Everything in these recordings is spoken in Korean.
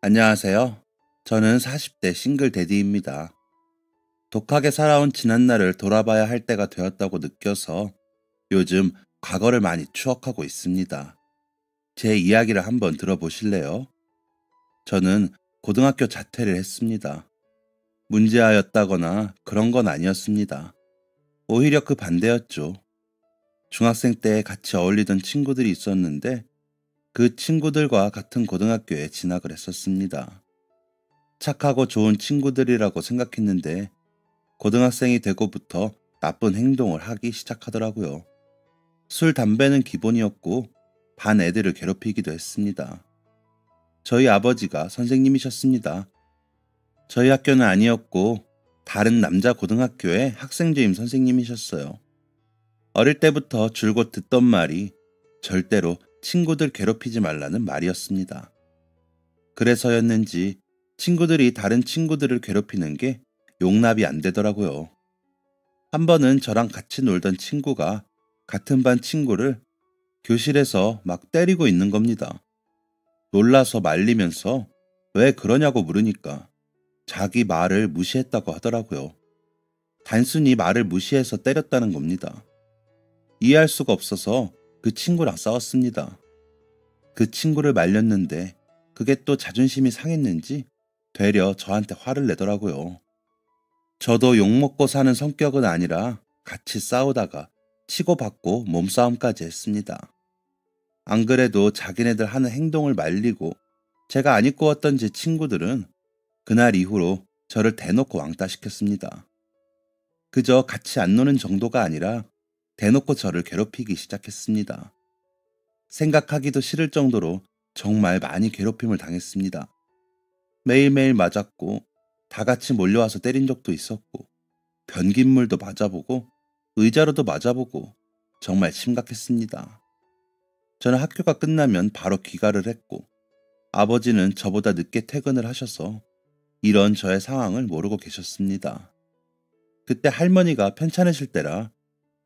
안녕하세요. 저는 40대 싱글 대디입니다. 독하게 살아온 지난날을 돌아봐야 할 때가 되었다고 느껴서 요즘 과거를 많이 추억하고 있습니다. 제 이야기를 한번 들어보실래요? 저는 고등학교 자퇴를 했습니다. 문제아였다거나 그런 건 아니었습니다. 오히려 그 반대였죠. 중학생 때 같이 어울리던 친구들이 있었는데 그 친구들과 같은 고등학교에 진학을 했었습니다. 착하고 좋은 친구들이라고 생각했는데 고등학생이 되고부터 나쁜 행동을 하기 시작하더라고요. 술, 담배는 기본이었고 반 애들을 괴롭히기도 했습니다. 저희 아버지가 선생님이셨습니다. 저희 학교는 아니었고 다른 남자 고등학교의 학생주임 선생님이셨어요. 어릴 때부터 줄곧 듣던 말이 절대로 친구들 괴롭히지 말라는 말이었습니다. 그래서였는지 친구들이 다른 친구들을 괴롭히는 게 용납이 안 되더라고요. 한 번은 저랑 같이 놀던 친구가 같은 반 친구를 교실에서 막 때리고 있는 겁니다. 놀라서 말리면서 왜 그러냐고 물으니까 자기 말을 무시했다고 하더라고요. 단순히 말을 무시해서 때렸다는 겁니다. 이해할 수가 없어서 그 친구랑 싸웠습니다. 그 친구를 말렸는데 그게 또 자존심이 상했는지 되려 저한테 화를 내더라고요. 저도 욕먹고 사는 성격은 아니라 같이 싸우다가 치고받고 몸싸움까지 했습니다. 안 그래도 자기네들 하는 행동을 말리고 제가 안 입고 왔던 제 친구들은 그날 이후로 저를 대놓고 왕따시켰습니다. 그저 같이 안 노는 정도가 아니라 대놓고 저를 괴롭히기 시작했습니다. 생각하기도 싫을 정도로 정말 많이 괴롭힘을 당했습니다. 매일매일 맞았고 다 같이 몰려와서 때린 적도 있었고 변기물도 맞아보고 의자로도 맞아보고 정말 심각했습니다. 저는 학교가 끝나면 바로 귀가를 했고 아버지는 저보다 늦게 퇴근을 하셔서 이런 저의 상황을 모르고 계셨습니다. 그때 할머니가 편찮으실 때라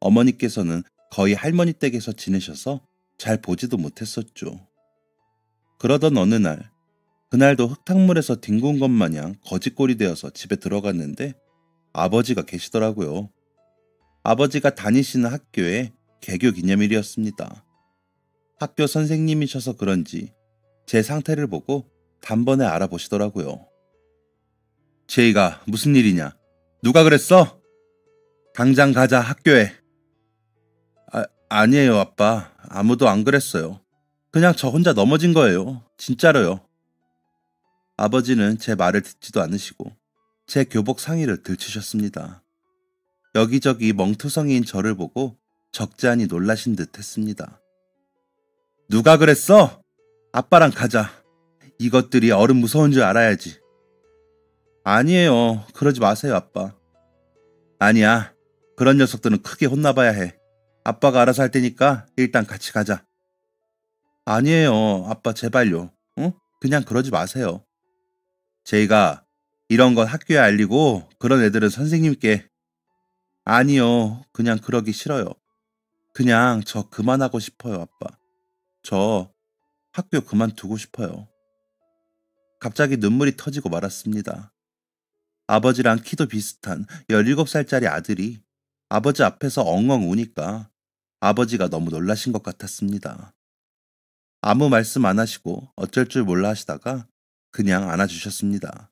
어머니께서는 거의 할머니 댁에서 지내셔서 잘 보지도 못했었죠. 그러던 어느 날 그날도 흙탕물에서 뒹군 것 마냥 거지꼴이 되어서 집에 들어갔는데 아버지가 계시더라고요. 아버지가 다니시는 학교의 개교 기념일이었습니다. 학교 선생님이셔서 그런지 제 상태를 보고 단번에 알아보시더라고요. 제이가 무슨 일이냐? 누가 그랬어? 당장 가자 학교에. 아니에요 아빠. 아무도 안 그랬어요. 그냥 저 혼자 넘어진 거예요. 진짜로요. 아버지는 제 말을 듣지도 않으시고 제 교복 상의를 들추셨습니다. 여기저기 멍투성이인 저를 보고 적잖이 놀라신 듯 했습니다. 누가 그랬어? 아빠랑 가자. 이것들이 어른 무서운 줄 알아야지. 아니에요. 그러지 마세요, 아빠. 아니야. 그런 녀석들은 크게 혼나봐야 해. 아빠가 알아서 할 테니까 일단 같이 가자. 아니에요. 아빠 제발요. 응? 그냥 그러지 마세요. 제이가 이런 건 학교에 알리고 그런 애들은 선생님께. 아니요. 그냥 그러기 싫어요. 그냥 저 그만하고 싶어요, 아빠. 저 학교 그만두고 싶어요. 갑자기 눈물이 터지고 말았습니다. 아버지랑 키도 비슷한 17살짜리 아들이 아버지 앞에서 엉엉 우니까 아버지가 너무 놀라신 것 같았습니다. 아무 말씀 안 하시고 어쩔 줄 몰라 하시다가 그냥 안아주셨습니다.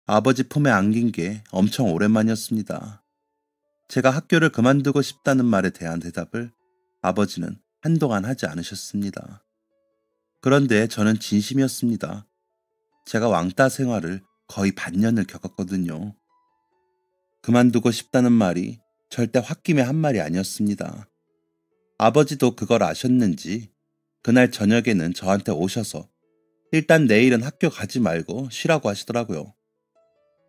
아버지 품에 안긴 게 엄청 오랜만이었습니다. 제가 학교를 그만두고 싶다는 말에 대한 대답을 아버지는 한동안 하지 않으셨습니다. 그런데 저는 진심이었습니다. 제가 왕따 생활을 거의 반년을 겪었거든요. 그만두고 싶다는 말이 절대 홧김에 한 말이 아니었습니다. 아버지도 그걸 아셨는지 그날 저녁에는 저한테 오셔서 일단 내일은 학교 가지 말고 쉬라고 하시더라고요.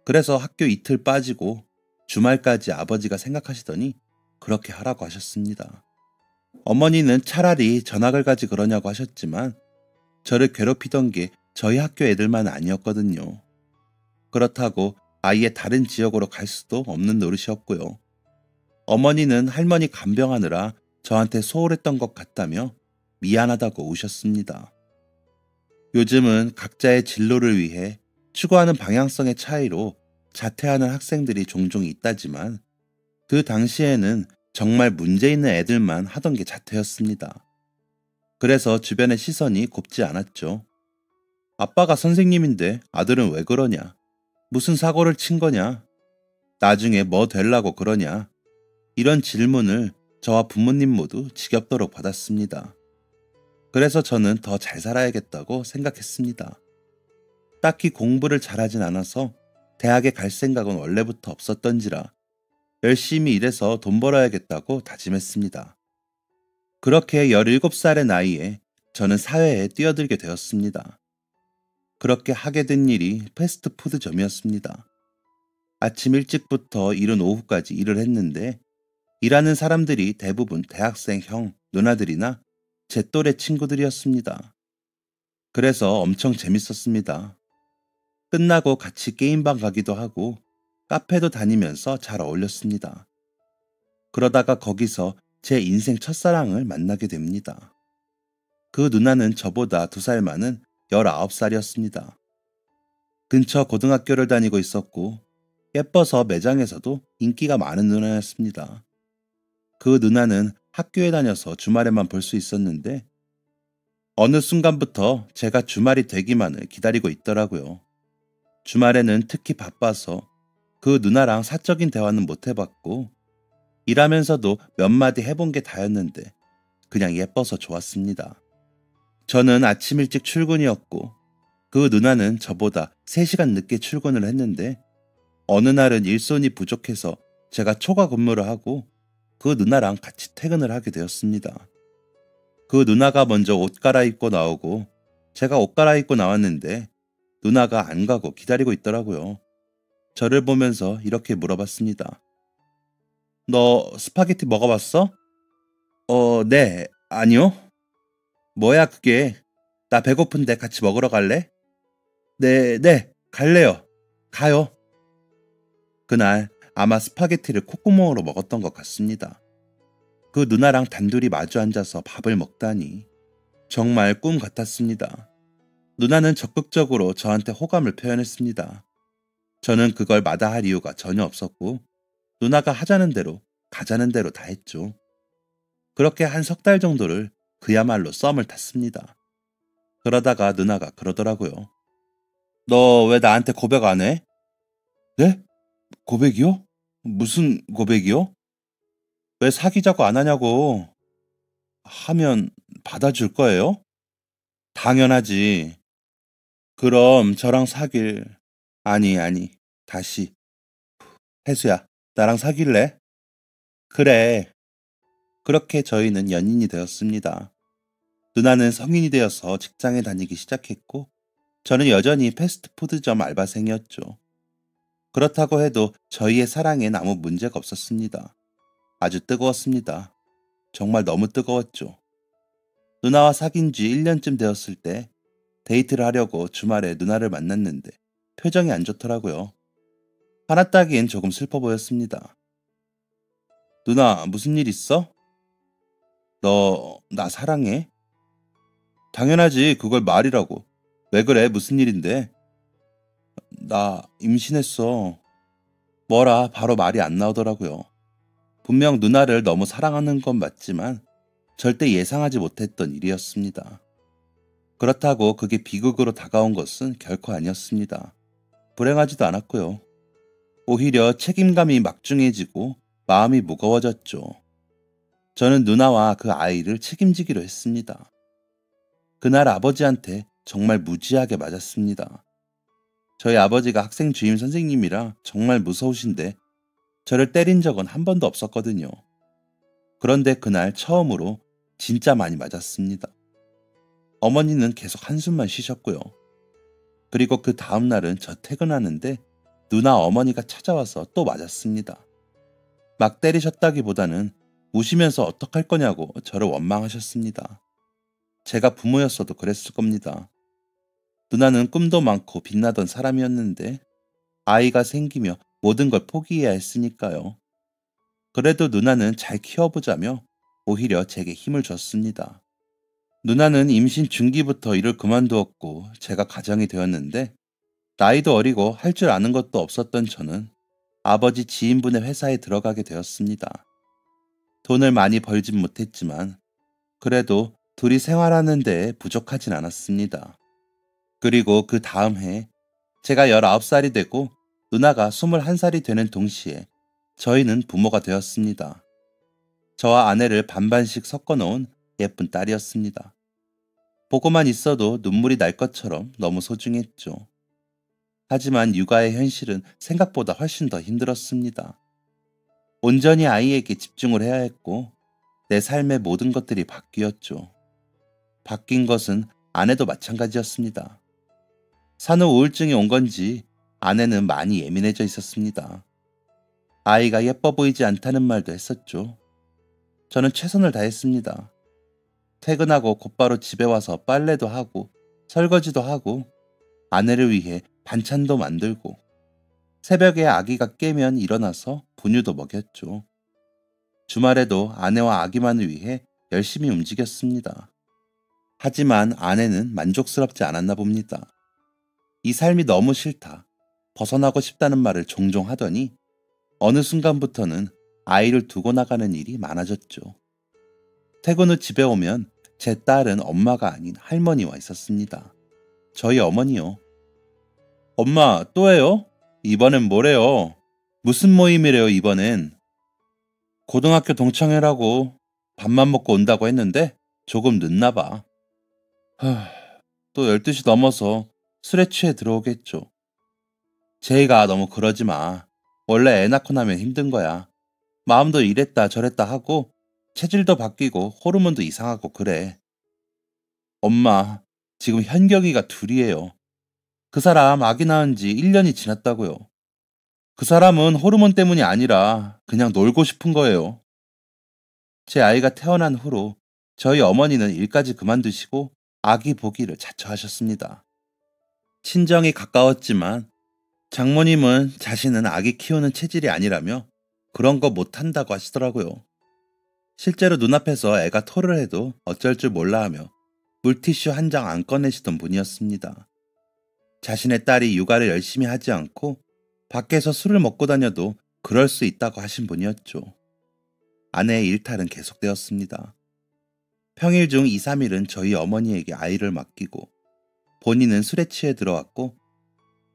그래서 학교 이틀 빠지고 주말까지 아버지가 생각하시더니 그렇게 하라고 하셨습니다. 어머니는 차라리 전학을 가지 그러냐고 하셨지만 저를 괴롭히던 게 저희 학교 애들만 아니었거든요. 그렇다고 아예 다른 지역으로 갈 수도 없는 노릇이었고요. 어머니는 할머니 간병하느라 저한테 소홀했던 것 같다며 미안하다고 우셨습니다. 요즘은 각자의 진로를 위해 추구하는 방향성의 차이로 자퇴하는 학생들이 종종 있다지만 그 당시에는 정말 문제 있는 애들만 하던 게 자퇴였습니다. 그래서 주변의 시선이 곱지 않았죠. 아빠가 선생님인데 아들은 왜 그러냐? 무슨 사고를 친 거냐? 나중에 뭐 되려고 그러냐? 이런 질문을 저와 부모님 모두 지겹도록 받았습니다. 그래서 저는 더 잘 살아야겠다고 생각했습니다. 딱히 공부를 잘하진 않아서 대학에 갈 생각은 원래부터 없었던지라 열심히 일해서 돈 벌어야겠다고 다짐했습니다. 그렇게 17살의 나이에 저는 사회에 뛰어들게 되었습니다. 그렇게 하게 된 일이 패스트푸드점이었습니다. 아침 일찍부터 이른 오후까지 일을 했는데 일하는 사람들이 대부분 대학생 형, 누나들이나 제 또래 친구들이었습니다. 그래서 엄청 재밌었습니다. 끝나고 같이 게임방 가기도 하고 카페도 다니면서 잘 어울렸습니다. 그러다가 거기서 제 인생 첫사랑을 만나게 됩니다. 그 누나는 저보다 2살 많은 19살이었습니다. 근처 고등학교를 다니고 있었고 예뻐서 매장에서도 인기가 많은 누나였습니다. 그 누나는 학교에 다녀서 주말에만 볼 수 있었는데 어느 순간부터 제가 주말이 되기만을 기다리고 있더라고요. 주말에는 특히 바빠서 그 누나랑 사적인 대화는 못 해봤고 일하면서도 몇 마디 해본 게 다였는데 그냥 예뻐서 좋았습니다. 저는 아침 일찍 출근이었고 그 누나는 저보다 3시간 늦게 출근을 했는데 어느 날은 일손이 부족해서 제가 초과 근무를 하고 그 누나랑 같이 퇴근을 하게 되었습니다. 그 누나가 먼저 옷 갈아입고 나오고 제가 옷 갈아입고 나왔는데 누나가 안 가고 기다리고 있더라고요. 저를 보면서 이렇게 물어봤습니다. 너 스파게티 먹어봤어? 네. 아니요. 뭐야 그게. 나 배고픈데 같이 먹으러 갈래? 네. 갈래요. 가요. 그날 아마 스파게티를 콧구멍으로 먹었던 것 같습니다. 그 누나랑 단둘이 마주 앉아서 밥을 먹다니 정말 꿈 같았습니다. 누나는 적극적으로 저한테 호감을 표현했습니다. 저는 그걸 마다할 이유가 전혀 없었고 누나가 하자는 대로 가자는 대로 다 했죠. 그렇게 한 3달 정도를 그야말로 썸을 탔습니다. 그러다가 누나가 그러더라고요. 너 왜 나한테 고백 안 해? 네? 고백이요? 무슨 고백이요? 왜 사귀자고 안 하냐고. 하면 받아줄 거예요? 당연하지. 그럼 저랑 사귈. 아니. 다시. 혜수야, 나랑 사귈래? 그래. 그렇게 저희는 연인이 되었습니다. 누나는 성인이 되어서 직장에 다니기 시작했고, 저는 여전히 패스트푸드점 알바생이었죠. 그렇다고 해도 저희의 사랑엔 아무 문제가 없었습니다. 아주 뜨거웠습니다. 정말 너무 뜨거웠죠. 누나와 사귄 지 1년쯤 되었을 때 데이트를 하려고 주말에 누나를 만났는데 표정이 안 좋더라고요. 하나 따기엔 조금 슬퍼 보였습니다. 누나, 무슨 일 있어? 너 나 사랑해? 당연하지, 그걸 말이라고. 왜 그래, 무슨 일인데? 나 임신했어. 뭐라 바로 말이 안 나오더라고요. 분명 누나를 너무 사랑하는 건 맞지만 절대 예상하지 못했던 일이었습니다. 그렇다고 그게 비극으로 다가온 것은 결코 아니었습니다. 불행하지도 않았고요. 오히려 책임감이 막중해지고 마음이 무거워졌죠. 저는 누나와 그 아이를 책임지기로 했습니다. 그날 아버지한테 정말 무지하게 맞았습니다. 저희 아버지가 학생 주임 선생님이라 정말 무서우신데 저를 때린 적은 한 번도 없었거든요. 그런데 그날 처음으로 진짜 많이 맞았습니다. 어머니는 계속 한숨만 쉬셨고요. 그리고 그 다음 날은 저 퇴근하는데 누나 어머니가 찾아와서 또 맞았습니다. 막 때리셨다기보다는 우시면서 어떡할 거냐고 저를 원망하셨습니다. 제가 부모였어도 그랬을 겁니다. 누나는 꿈도 많고 빛나던 사람이었는데 아이가 생기며 모든 걸 포기해야 했으니까요. 그래도 누나는 잘 키워보자며 오히려 제게 힘을 줬습니다. 누나는 임신 중기부터 일을 그만두었고 제가 가장이 되었는데 나이도 어리고 할 줄 아는 것도 없었던 저는 아버지 지인분의 회사에 들어가게 되었습니다. 돈을 많이 벌진 못했지만 그래도 둘이 생활하는 데에 부족하진 않았습니다. 그리고 그 다음 해 제가 19살이 되고 누나가 21살이 되는 동시에 저희는 부모가 되었습니다. 저와 아내를 반반씩 섞어 놓은 예쁜 딸이었습니다. 보고만 있어도 눈물이 날 것처럼 너무 소중했죠. 하지만 육아의 현실은 생각보다 훨씬 더 힘들었습니다. 온전히 아이에게 집중을 해야 했고 내 삶의 모든 것들이 바뀌었죠. 바뀐 것은 아내도 마찬가지였습니다. 산후 우울증이 온 건지 아내는 많이 예민해져 있었습니다. 아이가 예뻐 보이지 않다는 말도 했었죠. 저는 최선을 다했습니다. 퇴근하고 곧바로 집에 와서 빨래도 하고 설거지도 하고 아내를 위해 반찬도 만들고 새벽에 아기가 깨면 일어나서 분유도 먹였죠. 주말에도 아내와 아기만을 위해 열심히 움직였습니다. 하지만 아내는 만족스럽지 않았나 봅니다. 이 삶이 너무 싫다, 벗어나고 싶다는 말을 종종 하더니 어느 순간부터는 아이를 두고 나가는 일이 많아졌죠. 퇴근 후 집에 오면 제 딸은 엄마가 아닌 할머니와 있었습니다. 저희 어머니요. 엄마, 또 해요? 이번엔 뭐래요? 무슨 모임이래요, 이번엔? 고등학교 동창회라고 밥만 먹고 온다고 했는데 조금 늦나 봐. 또 12시 넘어서 술에 취해 들어오겠죠. 제이가 너무 그러지 마. 원래 애 낳고 나면 힘든 거야. 마음도 이랬다 저랬다 하고 체질도 바뀌고 호르몬도 이상하고 그래. 엄마, 지금 현경이가 둘이에요. 그 사람 아기 낳은 지 1년이 지났다고요. 그 사람은 호르몬 때문이 아니라 그냥 놀고 싶은 거예요. 제 아이가 태어난 후로 저희 어머니는 일까지 그만두시고 아기 보기를 자처하셨습니다. 친정이 가까웠지만 장모님은 자신은 아기 키우는 체질이 아니라며 그런 거 못한다고 하시더라고요. 실제로 눈앞에서 애가 토를 해도 어쩔 줄 몰라 하며 물티슈 한 장 안 꺼내시던 분이었습니다. 자신의 딸이 육아를 열심히 하지 않고 밖에서 술을 먹고 다녀도 그럴 수 있다고 하신 분이었죠. 아내의 일탈은 계속되었습니다. 평일 중 2, 3일은 저희 어머니에게 아이를 맡기고 본인은 술에 취해 들어왔고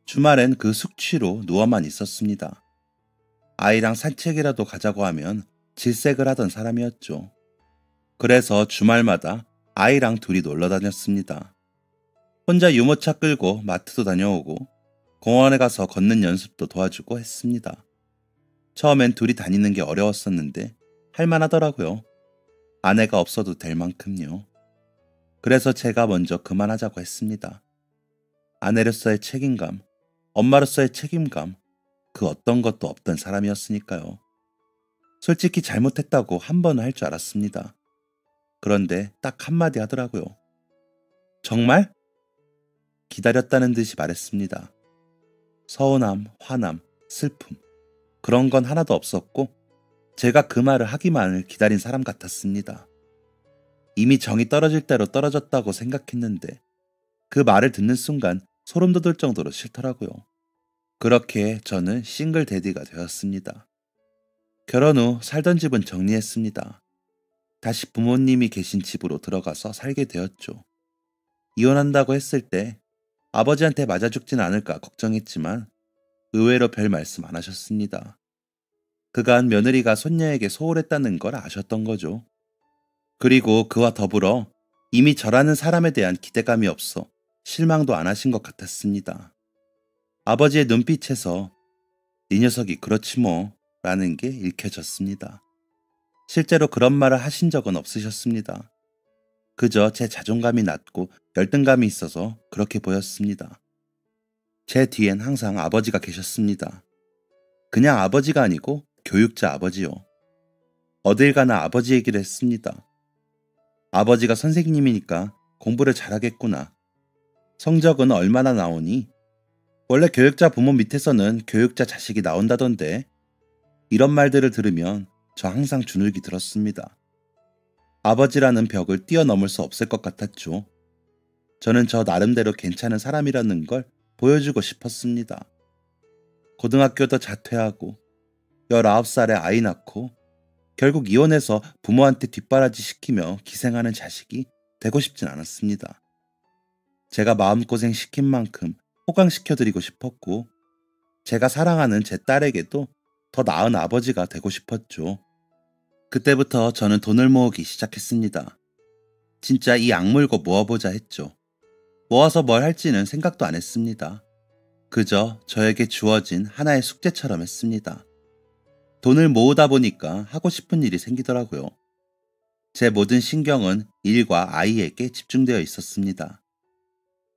주말엔 그 숙취로 누워만 있었습니다. 아이랑 산책이라도 가자고 하면 질색을 하던 사람이었죠. 그래서 주말마다 아이랑 둘이 놀러 다녔습니다. 혼자 유모차 끌고 마트도 다녀오고 공원에 가서 걷는 연습도 도와주고 했습니다. 처음엔 둘이 다니는 게 어려웠었는데 할만하더라고요. 아내가 없어도 될 만큼요. 그래서 제가 먼저 그만하자고 했습니다. 아내로서의 책임감, 엄마로서의 책임감, 그 어떤 것도 없던 사람이었으니까요. 솔직히 잘못했다고 한 번은 할 줄 알았습니다. 그런데 딱 한마디 하더라고요. 정말? 기다렸다는 듯이 말했습니다. 서운함, 화남, 슬픔, 그런 건 하나도 없었고 제가 그 말을 하기만을 기다린 사람 같았습니다. 이미 정이 떨어질 대로 떨어졌다고 생각했는데 그 말을 듣는 순간 소름 돋을 정도로 싫더라고요. 그렇게 저는 싱글 데디가 되었습니다. 결혼 후 살던 집은 정리했습니다. 다시 부모님이 계신 집으로 들어가서 살게 되었죠. 이혼한다고 했을 때 아버지한테 맞아 죽진 않을까 걱정했지만 의외로 별 말씀 안 하셨습니다. 그간 며느리가 손녀에게 소홀했다는 걸 아셨던 거죠. 그리고 그와 더불어 이미 저라는 사람에 대한 기대감이 없어 실망도 안 하신 것 같았습니다. 아버지의 눈빛에서 이 녀석이 그렇지 뭐 라는 게 읽혀졌습니다. 실제로 그런 말을 하신 적은 없으셨습니다. 그저 제 자존감이 낮고 열등감이 있어서 그렇게 보였습니다. 제 뒤엔 항상 아버지가 계셨습니다. 그냥 아버지가 아니고 교육자 아버지요. 어딜 가나 아버지 얘기를 했습니다. 아버지가 선생님이니까 공부를 잘하겠구나. 성적은 얼마나 나오니? 원래 교육자 부모 밑에서는 교육자 자식이 나온다던데. 이런 말들을 들으면 저 항상 주눅이 들었습니다. 아버지라는 벽을 뛰어넘을 수 없을 것 같았죠. 저는 저 나름대로 괜찮은 사람이라는 걸 보여주고 싶었습니다. 고등학교도 자퇴하고 19살에 아이 낳고 결국 이혼해서 부모한테 뒷바라지 시키며 기생하는 자식이 되고 싶진 않았습니다. 제가 마음고생 시킨 만큼 호강시켜드리고 싶었고 제가 사랑하는 제 딸에게도 더 나은 아버지가 되고 싶었죠. 그때부터 저는 돈을 모으기 시작했습니다. 진짜 이 악물고 모아보자 했죠. 모아서 뭘 할지는 생각도 안 했습니다. 그저 저에게 주어진 하나의 숙제처럼 했습니다. 돈을 모으다 보니까 하고 싶은 일이 생기더라고요. 제 모든 신경은 일과 아이에게 집중되어 있었습니다.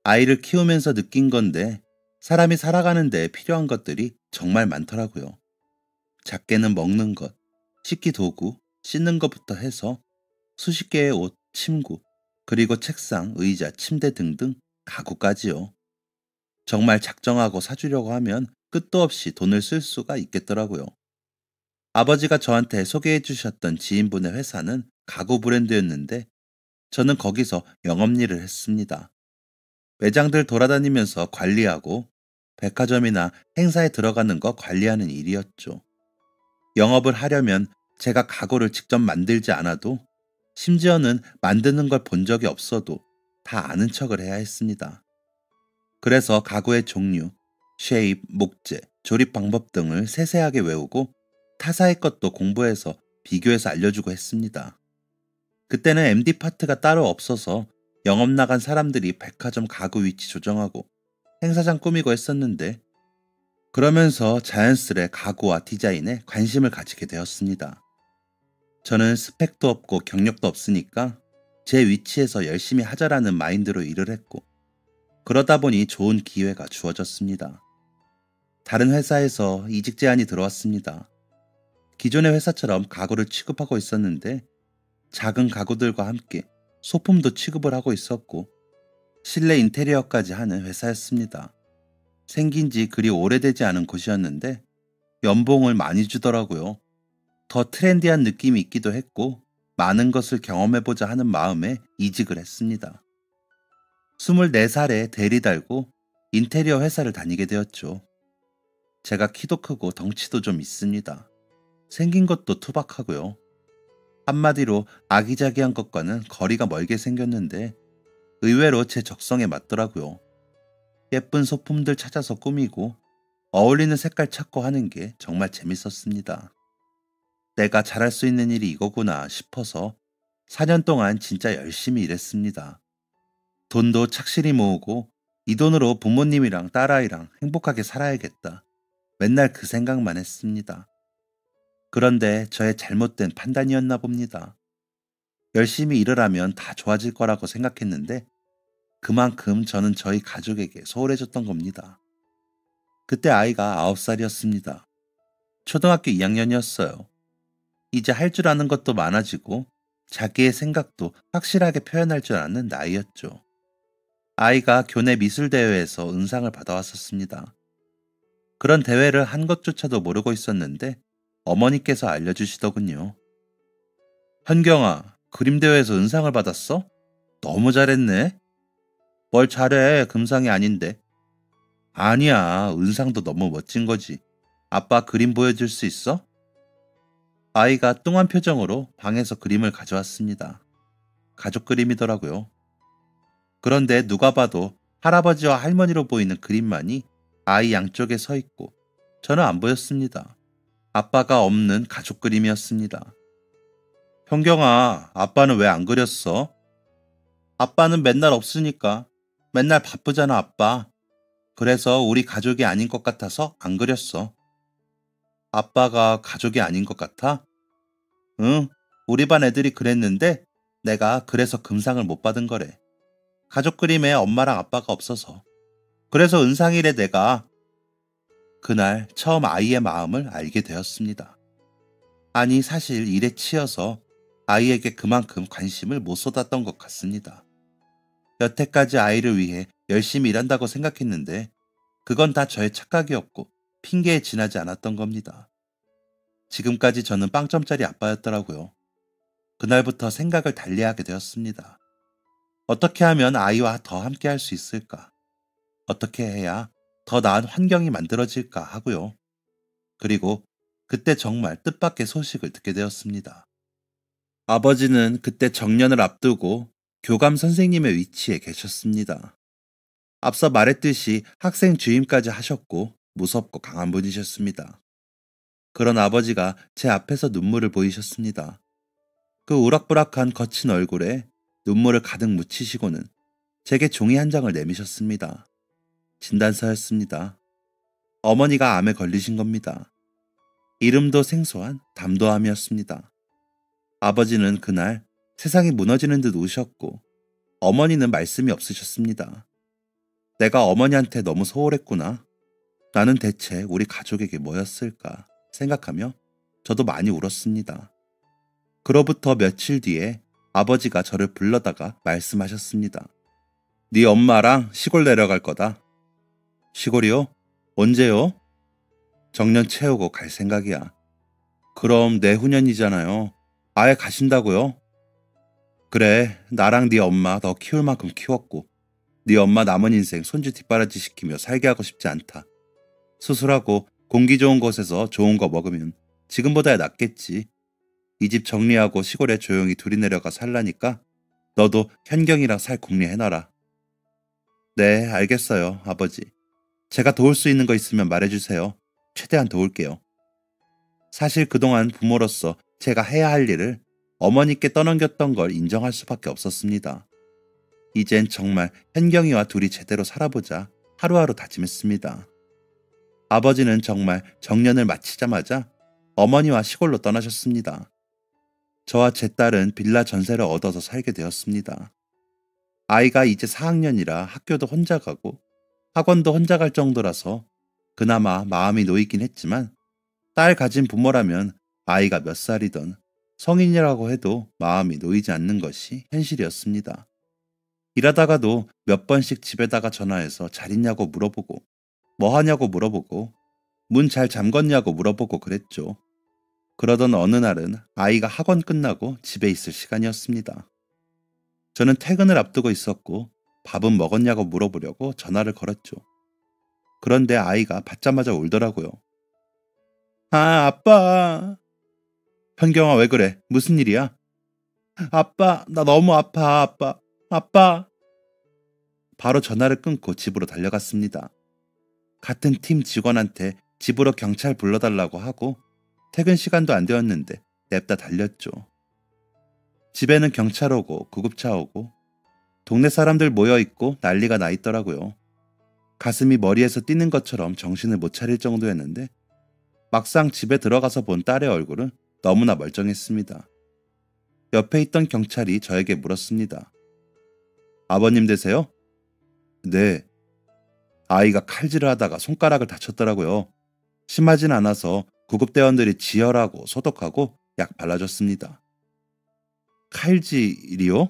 아이를 키우면서 느낀 건데 사람이 살아가는 데 필요한 것들이 정말 많더라고요. 작게는 먹는 것, 식기 도구, 씻는 것부터 해서 수십 개의 옷, 침구, 그리고 책상, 의자, 침대 등등 가구까지요. 정말 작정하고 사주려고 하면 끝도 없이 돈을 쓸 수가 있겠더라고요. 아버지가 저한테 소개해 주셨던 지인분의 회사는 가구 브랜드였는데 저는 거기서 영업일을 했습니다. 매장들 돌아다니면서 관리하고 백화점이나 행사에 들어가는 거 관리하는 일이었죠. 영업을 하려면 제가 가구를 직접 만들지 않아도 심지어는 만드는 걸 본 적이 없어도 다 아는 척을 해야 했습니다. 그래서 가구의 종류, 쉐입, 목재, 조립 방법 등을 세세하게 외우고 타사의 것도 공부해서 비교해서 알려주고 했습니다. 그때는 MD 파트가 따로 없어서 영업 나간 사람들이 백화점 가구 위치 조정하고 행사장 꾸미고 했었는데 그러면서 자연스레 가구와 디자인에 관심을 가지게 되었습니다. 저는 스펙도 없고 경력도 없으니까 제 위치에서 열심히 하자라는 마인드로 일을 했고 그러다 보니 좋은 기회가 주어졌습니다. 다른 회사에서 이직 제안이 들어왔습니다. 기존의 회사처럼 가구를 취급하고 있었는데 작은 가구들과 함께 소품도 취급을 하고 있었고 실내 인테리어까지 하는 회사였습니다. 생긴 지 그리 오래되지 않은 곳이었는데 연봉을 많이 주더라고요. 더 트렌디한 느낌이 있기도 했고 많은 것을 경험해보자 하는 마음에 이직을 했습니다. 24살에 대리 달고 인테리어 회사를 다니게 되었죠. 제가 키도 크고 덩치도 좀 있습니다. 생긴 것도 투박하고요. 한마디로 아기자기한 것과는 거리가 멀게 생겼는데 의외로 제 적성에 맞더라고요. 예쁜 소품들 찾아서 꾸미고 어울리는 색깔 찾고 하는 게 정말 재밌었습니다. 내가 잘할 수 있는 일이 이거구나 싶어서 4년 동안 진짜 열심히 일했습니다. 돈도 착실히 모으고 이 돈으로 부모님이랑 딸아이랑 행복하게 살아야겠다. 맨날 그 생각만 했습니다. 그런데 저의 잘못된 판단이었나 봅니다. 열심히 일을 하면 다 좋아질 거라고 생각했는데 그만큼 저는 저희 가족에게 소홀해졌던 겁니다. 그때 아이가 9살이었습니다. 초등학교 2학년이었어요. 이제 할 줄 아는 것도 많아지고 자기의 생각도 확실하게 표현할 줄 아는 나이였죠. 아이가 교내 미술대회에서 은상을 받아왔었습니다. 그런 대회를 한 것조차도 모르고 있었는데 어머니께서 알려주시더군요. 현경아, 그림대회에서 은상을 받았어? 너무 잘했네. 뭘 잘해, 금상이 아닌데. 아니야, 은상도 너무 멋진 거지. 아빠 그림 보여줄 수 있어? 아이가 뚱한 표정으로 방에서 그림을 가져왔습니다. 가족 그림이더라고요. 그런데 누가 봐도 할아버지와 할머니로 보이는 그림만이 아이 양쪽에 서 있고 저는 안 보였습니다. 아빠가 없는 가족 그림이었습니다. 현경아, 아빠는 왜 안 그렸어? 아빠는 맨날 없으니까. 맨날 바쁘잖아, 아빠. 그래서 우리 가족이 아닌 것 같아서 안 그렸어. 아빠가 가족이 아닌 것 같아? 응, 우리 반 애들이 그랬는데 내가 그래서 금상을 못 받은 거래. 가족 그림에 엄마랑 아빠가 없어서. 그래서 은상일에 내가 그날 처음 아이의 마음을 알게 되었습니다. 아니, 사실 일에 치여서 아이에게 그만큼 관심을 못 쏟았던 것 같습니다. 여태까지 아이를 위해 열심히 일한다고 생각했는데 그건 다 저의 착각이었고 핑계에 지나지 않았던 겁니다. 지금까지 저는 빵점짜리 아빠였더라고요. 그날부터 생각을 달리하게 되었습니다. 어떻게 하면 아이와 더 함께 할 수 있을까? 어떻게 해야 더 나은 환경이 만들어질까 하고요. 그리고 그때 정말 뜻밖의 소식을 듣게 되었습니다. 아버지는 그때 정년을 앞두고 교감 선생님의 위치에 계셨습니다. 앞서 말했듯이 학생 주임까지 하셨고 무섭고 강한 분이셨습니다. 그런 아버지가 제 앞에서 눈물을 보이셨습니다. 그 우락부락한 거친 얼굴에 눈물을 가득 묻히시고는 제게 종이 한 장을 내미셨습니다. 진단서였습니다. 어머니가 암에 걸리신 겁니다. 이름도 생소한 담도암이었습니다. 아버지는 그날 세상이 무너지는 듯 우셨고 어머니는 말씀이 없으셨습니다. 내가 어머니한테 너무 소홀했구나. 나는 대체 우리 가족에게 뭐였을까 생각하며 저도 많이 울었습니다. 그로부터 며칠 뒤에 아버지가 저를 불러다가 말씀하셨습니다. 네 엄마랑 시골 내려갈 거다. 시골이요? 언제요? 정년 채우고 갈 생각이야. 그럼 내후년이잖아요. 아예 가신다고요? 그래, 나랑 네 엄마 너 키울 만큼 키웠고 네 엄마 남은 인생 손주 뒷바라지 시키며 살게 하고 싶지 않다. 수술하고 공기 좋은 곳에서 좋은 거 먹으면 지금보다야 낫겠지. 이 집 정리하고 시골에 조용히 둘이 내려가 살라니까 너도 현경이랑 살 궁리해놔라. 네, 알겠어요, 아버지. 제가 도울 수 있는 거 있으면 말해주세요. 최대한 도울게요. 사실 그동안 부모로서 제가 해야 할 일을 어머니께 떠넘겼던 걸 인정할 수밖에 없었습니다. 이젠 정말 현경이와 둘이 제대로 살아보자 하루하루 다짐했습니다. 아버지는 정말 정년을 마치자마자 어머니와 시골로 떠나셨습니다. 저와 제 딸은 빌라 전세를 얻어서 살게 되었습니다. 아이가 이제 4학년이라 학교도 혼자 가고 학원도 혼자 갈 정도라서 그나마 마음이 놓이긴 했지만 딸 가진 부모라면 아이가 몇 살이든 성인이라고 해도 마음이 놓이지 않는 것이 현실이었습니다. 일하다가도 몇 번씩 집에다가 전화해서 잘 있냐고 물어보고 뭐 하냐고 물어보고 문 잘 잠궜냐고 물어보고 그랬죠. 그러던 어느 날은 아이가 학원 끝나고 집에 있을 시간이었습니다. 저는 퇴근을 앞두고 있었고 밥은 먹었냐고 물어보려고 전화를 걸었죠. 그런데 아이가 받자마자 울더라고요. 아, 아빠. 현경아, 왜 그래? 무슨 일이야? 아빠, 나 너무 아파, 아빠. 아빠. 바로 전화를 끊고 집으로 달려갔습니다. 같은 팀 직원한테 집으로 경찰 불러달라고 하고 퇴근 시간도 안 되었는데 냅다 달렸죠. 집에는 경찰 오고 구급차 오고 동네 사람들 모여있고 난리가 나 있더라고요. 가슴이 머리에서 뛰는 것처럼 정신을 못 차릴 정도였는데 막상 집에 들어가서 본 딸의 얼굴은 너무나 멀쩡했습니다. 옆에 있던 경찰이 저에게 물었습니다. 아버님 되세요? 네. 아이가 칼질을 하다가 손가락을 다쳤더라고요. 심하진 않아서 구급대원들이 지혈하고 소독하고 약 발라줬습니다. 칼질이요?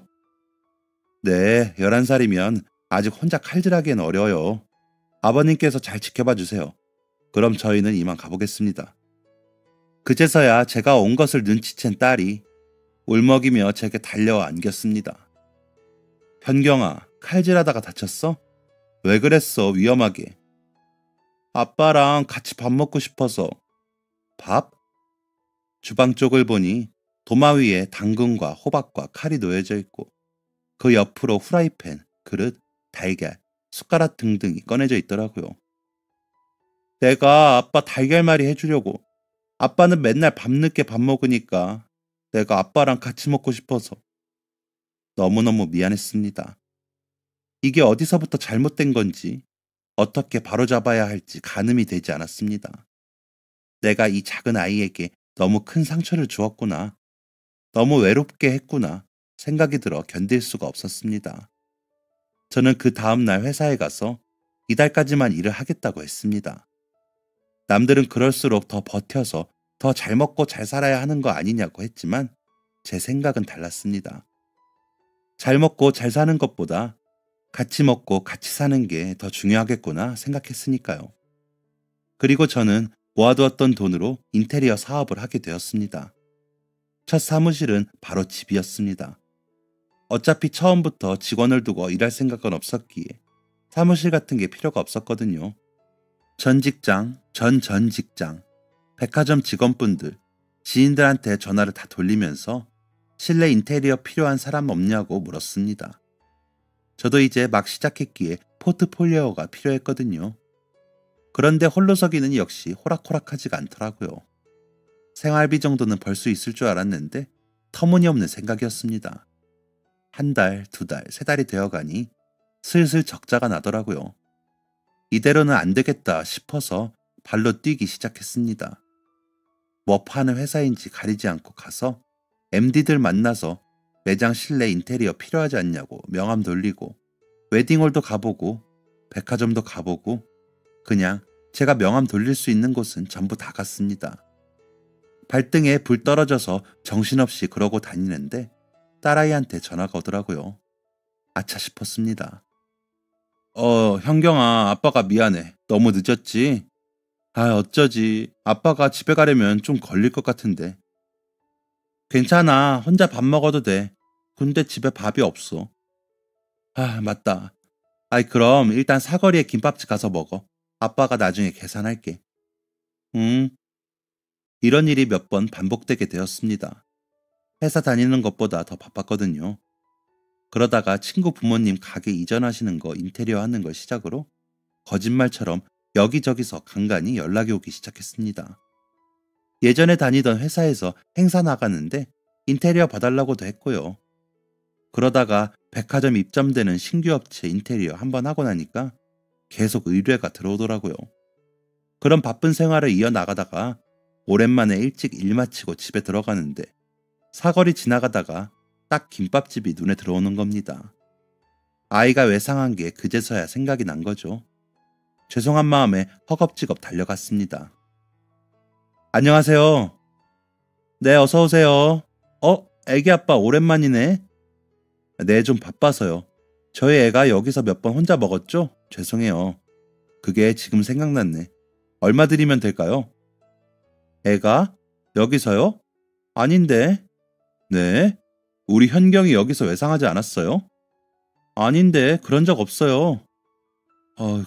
네, 11살이면 아직 혼자 칼질하기엔 어려워요. 아버님께서 잘 지켜봐 주세요. 그럼 저희는 이만 가보겠습니다. 그제서야 제가 온 것을 눈치챈 딸이 울먹이며 제게 달려와 안겼습니다. 현경아, 칼질하다가 다쳤어? 왜 그랬어, 위험하게. 아빠랑 같이 밥 먹고 싶어서. 밥? 주방 쪽을 보니 도마 위에 당근과 호박과 칼이 놓여져 있고 그 옆으로 후라이팬, 그릇, 달걀, 숟가락 등등이 꺼내져 있더라고요. 내가 아빠 달걀말이 해주려고. 아빠는 맨날 밤늦게 밥 먹으니까 내가 아빠랑 같이 먹고 싶어서. 너무너무 미안했습니다. 이게 어디서부터 잘못된 건지 어떻게 바로잡아야 할지 가늠이 되지 않았습니다. 내가 이 작은 아이에게 너무 큰 상처를 주었구나. 너무 외롭게 했구나 생각이 들어 견딜 수가 없었습니다. 저는 그 다음날 회사에 가서 이달까지만 일을 하겠다고 했습니다. 남들은 그럴수록 더 버텨서 더 잘 먹고 잘 살아야 하는 거 아니냐고 했지만 제 생각은 달랐습니다. 잘 먹고 잘 사는 것보다 같이 먹고 같이 사는 게 더 중요하겠구나 생각했으니까요. 그리고 저는 모아두었던 돈으로 인테리어 사업을 하게 되었습니다. 첫 사무실은 바로 집이었습니다. 어차피 처음부터 직원을 두고 일할 생각은 없었기에 사무실 같은 게 필요가 없었거든요. 전 직장, 전 직장, 백화점 직원분들, 지인들한테 전화를 다 돌리면서 실내 인테리어 필요한 사람 없냐고 물었습니다. 저도 이제 막 시작했기에 포트폴리오가 필요했거든요. 그런데 홀로서기는 역시 호락호락하지가 않더라고요. 생활비 정도는 벌 수 있을 줄 알았는데 터무니없는 생각이었습니다. 한 달, 두 달, 세 달이 되어가니 슬슬 적자가 나더라고요. 이대로는 안 되겠다 싶어서 발로 뛰기 시작했습니다. 뭐 파는 회사인지 가리지 않고 가서 MD들 만나서 매장 실내 인테리어 필요하지 않냐고 명함 돌리고 웨딩홀도 가보고 백화점도 가보고 그냥 제가 명함 돌릴 수 있는 곳은 전부 다 갔습니다. 발등에 불 떨어져서 정신없이 그러고 다니는데 딸아이한테 전화가 오더라고요. 아차 싶었습니다. 현경아, 아빠가 미안해. 너무 늦었지? 어쩌지. 아빠가 집에 가려면 좀 걸릴 것 같은데. 괜찮아. 혼자 밥 먹어도 돼. 근데 집에 밥이 없어. 맞다. 그럼 일단 사거리에 김밥집 가서 먹어. 아빠가 나중에 계산할게. 응. 이런 일이 몇 번 반복되게 되었습니다. 회사 다니는 것보다 더 바빴거든요. 그러다가 친구 부모님 가게 이전하시는 거 인테리어 하는 걸 시작으로 거짓말처럼 여기저기서 간간히 연락이 오기 시작했습니다. 예전에 다니던 회사에서 행사 나가는데 인테리어 봐달라고도 했고요. 그러다가 백화점 입점되는 신규 업체 인테리어 한번 하고 나니까 계속 의뢰가 들어오더라고요. 그런 바쁜 생활을 이어나가다가 오랜만에 일찍 일 마치고 집에 들어가는데 사거리 지나가다가 딱 김밥집이 눈에 들어오는 겁니다. 아이가 외상한 게 그제서야 생각이 난 거죠. 죄송한 마음에 허겁지겁 달려갔습니다. 안녕하세요. 네, 어서 오세요. 애기 아빠 오랜만이네. 네, 좀 바빠서요. 저희 애가 여기서 몇 번 혼자 먹었죠? 죄송해요. 그게 지금 생각났네. 얼마 드리면 될까요? 애가? 여기서요? 아닌데. 네? 우리 현경이 여기서 외상하지 않았어요? 아닌데, 그런 적 없어요.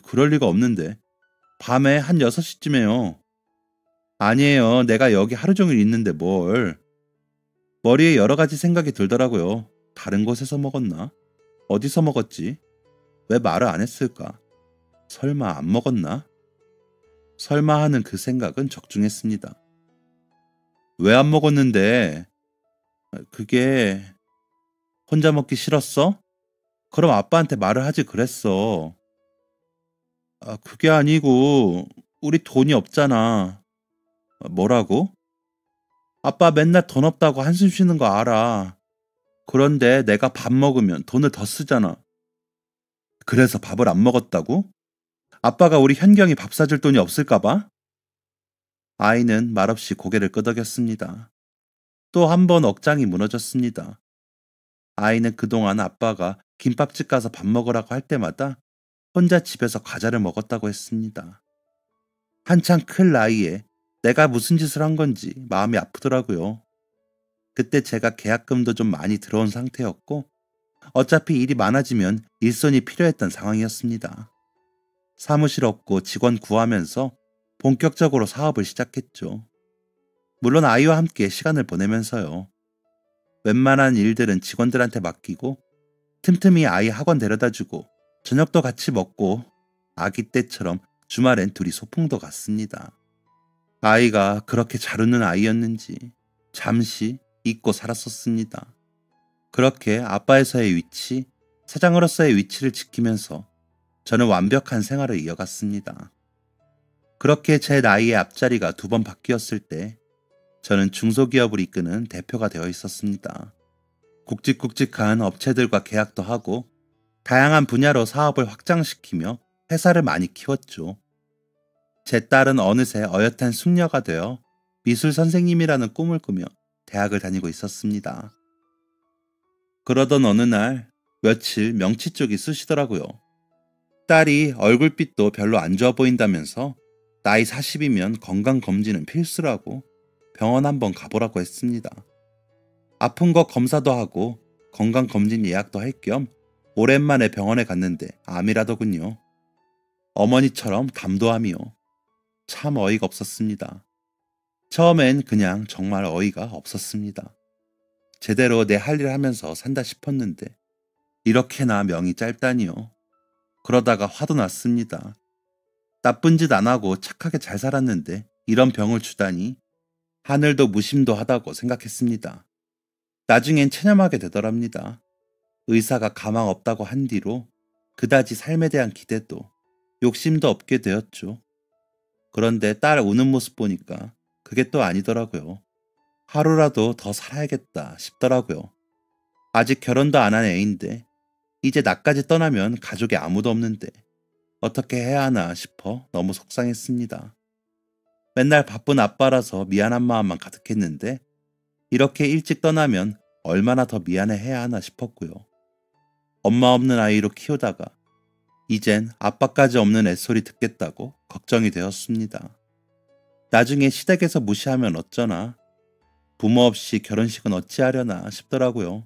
그럴 리가 없는데. 밤에 한 6시쯤에요. 아니에요. 내가 여기 하루 종일 있는데 뭘. 머리에 여러 가지 생각이 들더라고요. 다른 곳에서 먹었나? 어디서 먹었지? 왜 말을 안 했을까? 설마 안 먹었나? 설마 하는 그 생각은 적중했습니다. 왜 안 먹었는데? 그게 혼자 먹기 싫었어? 그럼 아빠한테 말을 하지 그랬어. 그게 아니고 우리 돈이 없잖아. 뭐라고? 아빠 맨날 돈 없다고 한숨 쉬는 거 알아. 그런데 내가 밥 먹으면 돈을 더 쓰잖아. 그래서 밥을 안 먹었다고? 아빠가 우리 현경이 밥 사줄 돈이 없을까 봐? 아이는 말없이 고개를 끄덕였습니다. 또 한 번 억장이 무너졌습니다. 아이는 그동안 아빠가 김밥집 가서 밥 먹으라고 할 때마다 혼자 집에서 과자를 먹었다고 했습니다. 한창 클 나이에 내가 무슨 짓을 한 건지 마음이 아프더라고요. 그때 제가 계약금도 좀 많이 들어온 상태였고 어차피 일이 많아지면 일손이 필요했던 상황이었습니다. 사무실 없고 직원 구하면서 본격적으로 사업을 시작했죠. 물론 아이와 함께 시간을 보내면서요. 웬만한 일들은 직원들한테 맡기고 틈틈이 아이 학원 데려다주고 저녁도 같이 먹고 아기 때처럼 주말엔 둘이 소풍도 갔습니다. 아이가 그렇게 잘 웃는 아이였는지 잠시 잊고 살았었습니다. 그렇게 아빠에서의 위치, 사장으로서의 위치를 지키면서 저는 완벽한 생활을 이어갔습니다. 그렇게 제 나이의 앞자리가 2번 바뀌었을 때 저는 중소기업을 이끄는 대표가 되어 있었습니다. 굵직굵직한 업체들과 계약도 하고 다양한 분야로 사업을 확장시키며 회사를 많이 키웠죠. 제 딸은 어느새 어엿한 숙녀가 되어 미술 선생님이라는 꿈을 꾸며 대학을 다니고 있었습니다. 그러던 어느 날 며칠 명치 쪽이 쑤시더라고요. 딸이 얼굴빛도 별로 안 좋아 보인다면서 나이 40이면 건강검진은 필수라고 병원 한번 가보라고 했습니다. 아픈 거 검사도 하고 건강검진 예약도 할 겸 오랜만에 병원에 갔는데 암이라더군요. 어머니처럼 담도암이요. 참 어이가 없었습니다. 처음엔 그냥 정말 어이가 없었습니다. 제대로 내 할 일 하면서 산다 싶었는데 이렇게나 명이 짧다니요. 그러다가 화도 났습니다. 나쁜 짓 안 하고 착하게 잘 살았는데 이런 병을 주다니 하늘도 무심도 하다고 생각했습니다. 나중엔 체념하게 되더랍니다. 의사가 가망 없다고 한 뒤로 그다지 삶에 대한 기대도 욕심도 없게 되었죠. 그런데 딸 우는 모습 보니까 그게 또 아니더라고요. 하루라도 더 살아야겠다 싶더라고요. 아직 결혼도 안 한 애인데 이제 나까지 떠나면 가족에 아무도 없는데 어떻게 해야 하나 싶어 너무 속상했습니다. 맨날 바쁜 아빠라서 미안한 마음만 가득했는데 이렇게 일찍 떠나면 얼마나 더 미안해해야 하나 싶었고요. 엄마 없는 아이로 키우다가 이젠 아빠까지 없는 애소리 듣겠다고 걱정이 되었습니다. 나중에 시댁에서 무시하면 어쩌나, 부모 없이 결혼식은 어찌하려나 싶더라고요.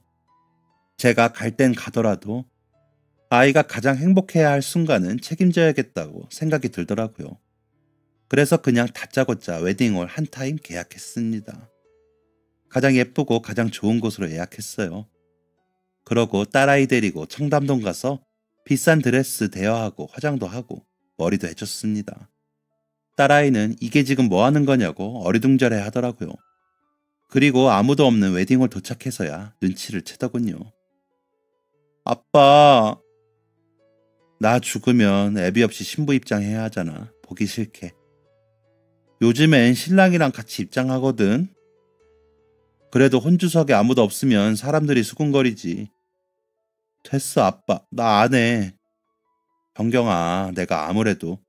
제가 갈 땐 가더라도 아이가 가장 행복해야 할 순간은 책임져야겠다고 생각이 들더라고요. 그래서 그냥 다짜고짜 웨딩홀 한 타임 계약했습니다. 가장 예쁘고 가장 좋은 곳으로 예약했어요. 그러고 딸아이 데리고 청담동 가서 비싼 드레스 대여하고 화장도 하고 머리도 해줬습니다. 딸아이는 이게 지금 뭐 하는 거냐고 어리둥절해 하더라고요. 그리고 아무도 없는 웨딩홀 도착해서야 눈치를 채더군요. 아빠, 나 죽으면 애비 없이 신부 입장해야 하잖아. 보기 싫게. 요즘엔 신랑이랑 같이 입장하거든. 그래도 혼주석에 아무도 없으면 사람들이 수군거리지. 됐어 아빠, 나 안 해. 정경아, 내가 아무래도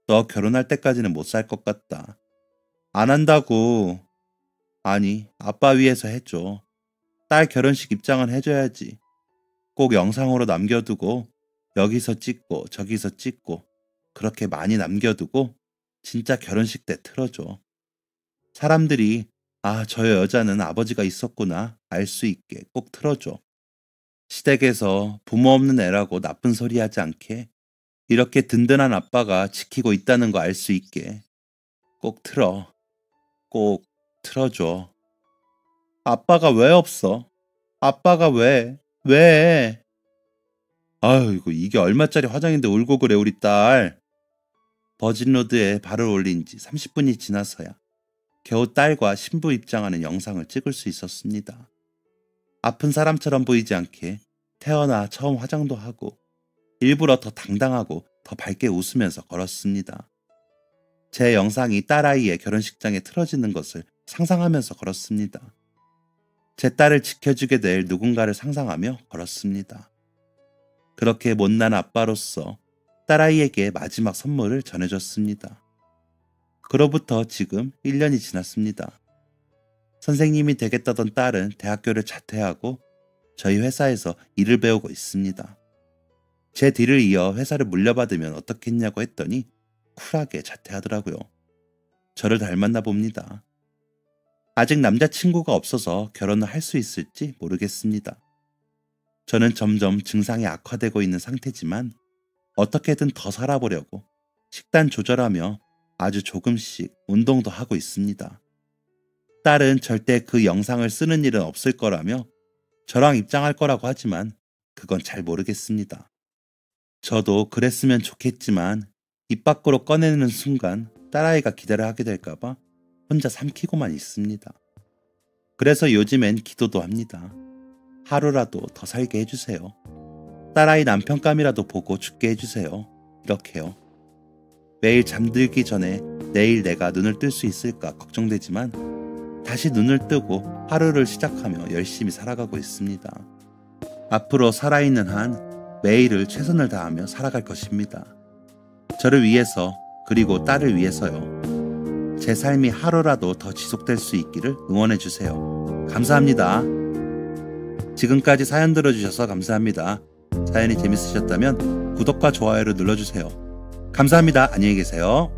너 결혼할 때까지는 못 살 것 같다. 안 한다고. 아니, 아빠 위해서 해줘. 딸 결혼식 입장은 해줘야지. 꼭 영상으로 남겨두고 여기서 찍고 저기서 찍고 그렇게 많이 남겨두고 진짜 결혼식 때 틀어줘. 사람들이 아, 저 여자는 아버지가 있었구나 알 수 있게 꼭 틀어줘. 시댁에서 부모 없는 애라고 나쁜 소리 하지 않게 이렇게 든든한 아빠가 지키고 있다는 거 알 수 있게 꼭 틀어. 꼭 틀어줘. 아빠가 왜 없어? 아빠가 왜? 왜? 아이고, 이게 얼마짜리 화장인데 울고 그래 우리 딸. 버진로드에 발을 올린 지 30분이 지나서야 겨우 딸과 신부 입장하는 영상을 찍을 수 있었습니다. 아픈 사람처럼 보이지 않게 태어나 처음 화장도 하고 일부러 더 당당하고 더 밝게 웃으면서 걸었습니다. 제 영상이 딸아이의 결혼식장에 틀어지는 것을 상상하면서 걸었습니다. 제 딸을 지켜주게 될 누군가를 상상하며 걸었습니다. 그렇게 못난 아빠로서 딸아이에게 마지막 선물을 전해줬습니다. 그로부터 지금 1년이 지났습니다. 선생님이 되겠다던 딸은 대학교를 자퇴하고 저희 회사에서 일을 배우고 있습니다. 제 뒤를 이어 회사를 물려받으면 어떻겠냐고 했더니 쿨하게 자퇴하더라고요. 저를 닮았나 봅니다. 아직 남자친구가 없어서 결혼을 할 수 있을지 모르겠습니다. 저는 점점 증상이 악화되고 있는 상태지만 어떻게든 더 살아보려고 식단 조절하며 아주 조금씩 운동도 하고 있습니다. 딸은 절대 그 영상을 쓰는 일은 없을 거라며 저랑 입장할 거라고 하지만 그건 잘 모르겠습니다. 저도 그랬으면 좋겠지만 입 밖으로 꺼내는 순간 딸아이가 기대를 하게 될까봐 혼자 삼키고만 있습니다. 그래서 요즘엔 기도도 합니다. 하루라도 더 살게 해주세요. 딸아이 남편감이라도 보고 죽게 해주세요. 이렇게요. 매일 잠들기 전에 내일 내가 눈을 뜰 수 있을까 걱정되지만 다시 눈을 뜨고 하루를 시작하며 열심히 살아가고 있습니다. 앞으로 살아있는 한 매일을 최선을 다하며 살아갈 것입니다. 저를 위해서 그리고 딸을 위해서요. 제 삶이 하루라도 더 지속될 수 있기를 응원해주세요. 감사합니다. 지금까지 사연 들어주셔서 감사합니다. 사연이 재밌으셨다면 구독과 좋아요를 눌러주세요. 감사합니다. 안녕히 계세요.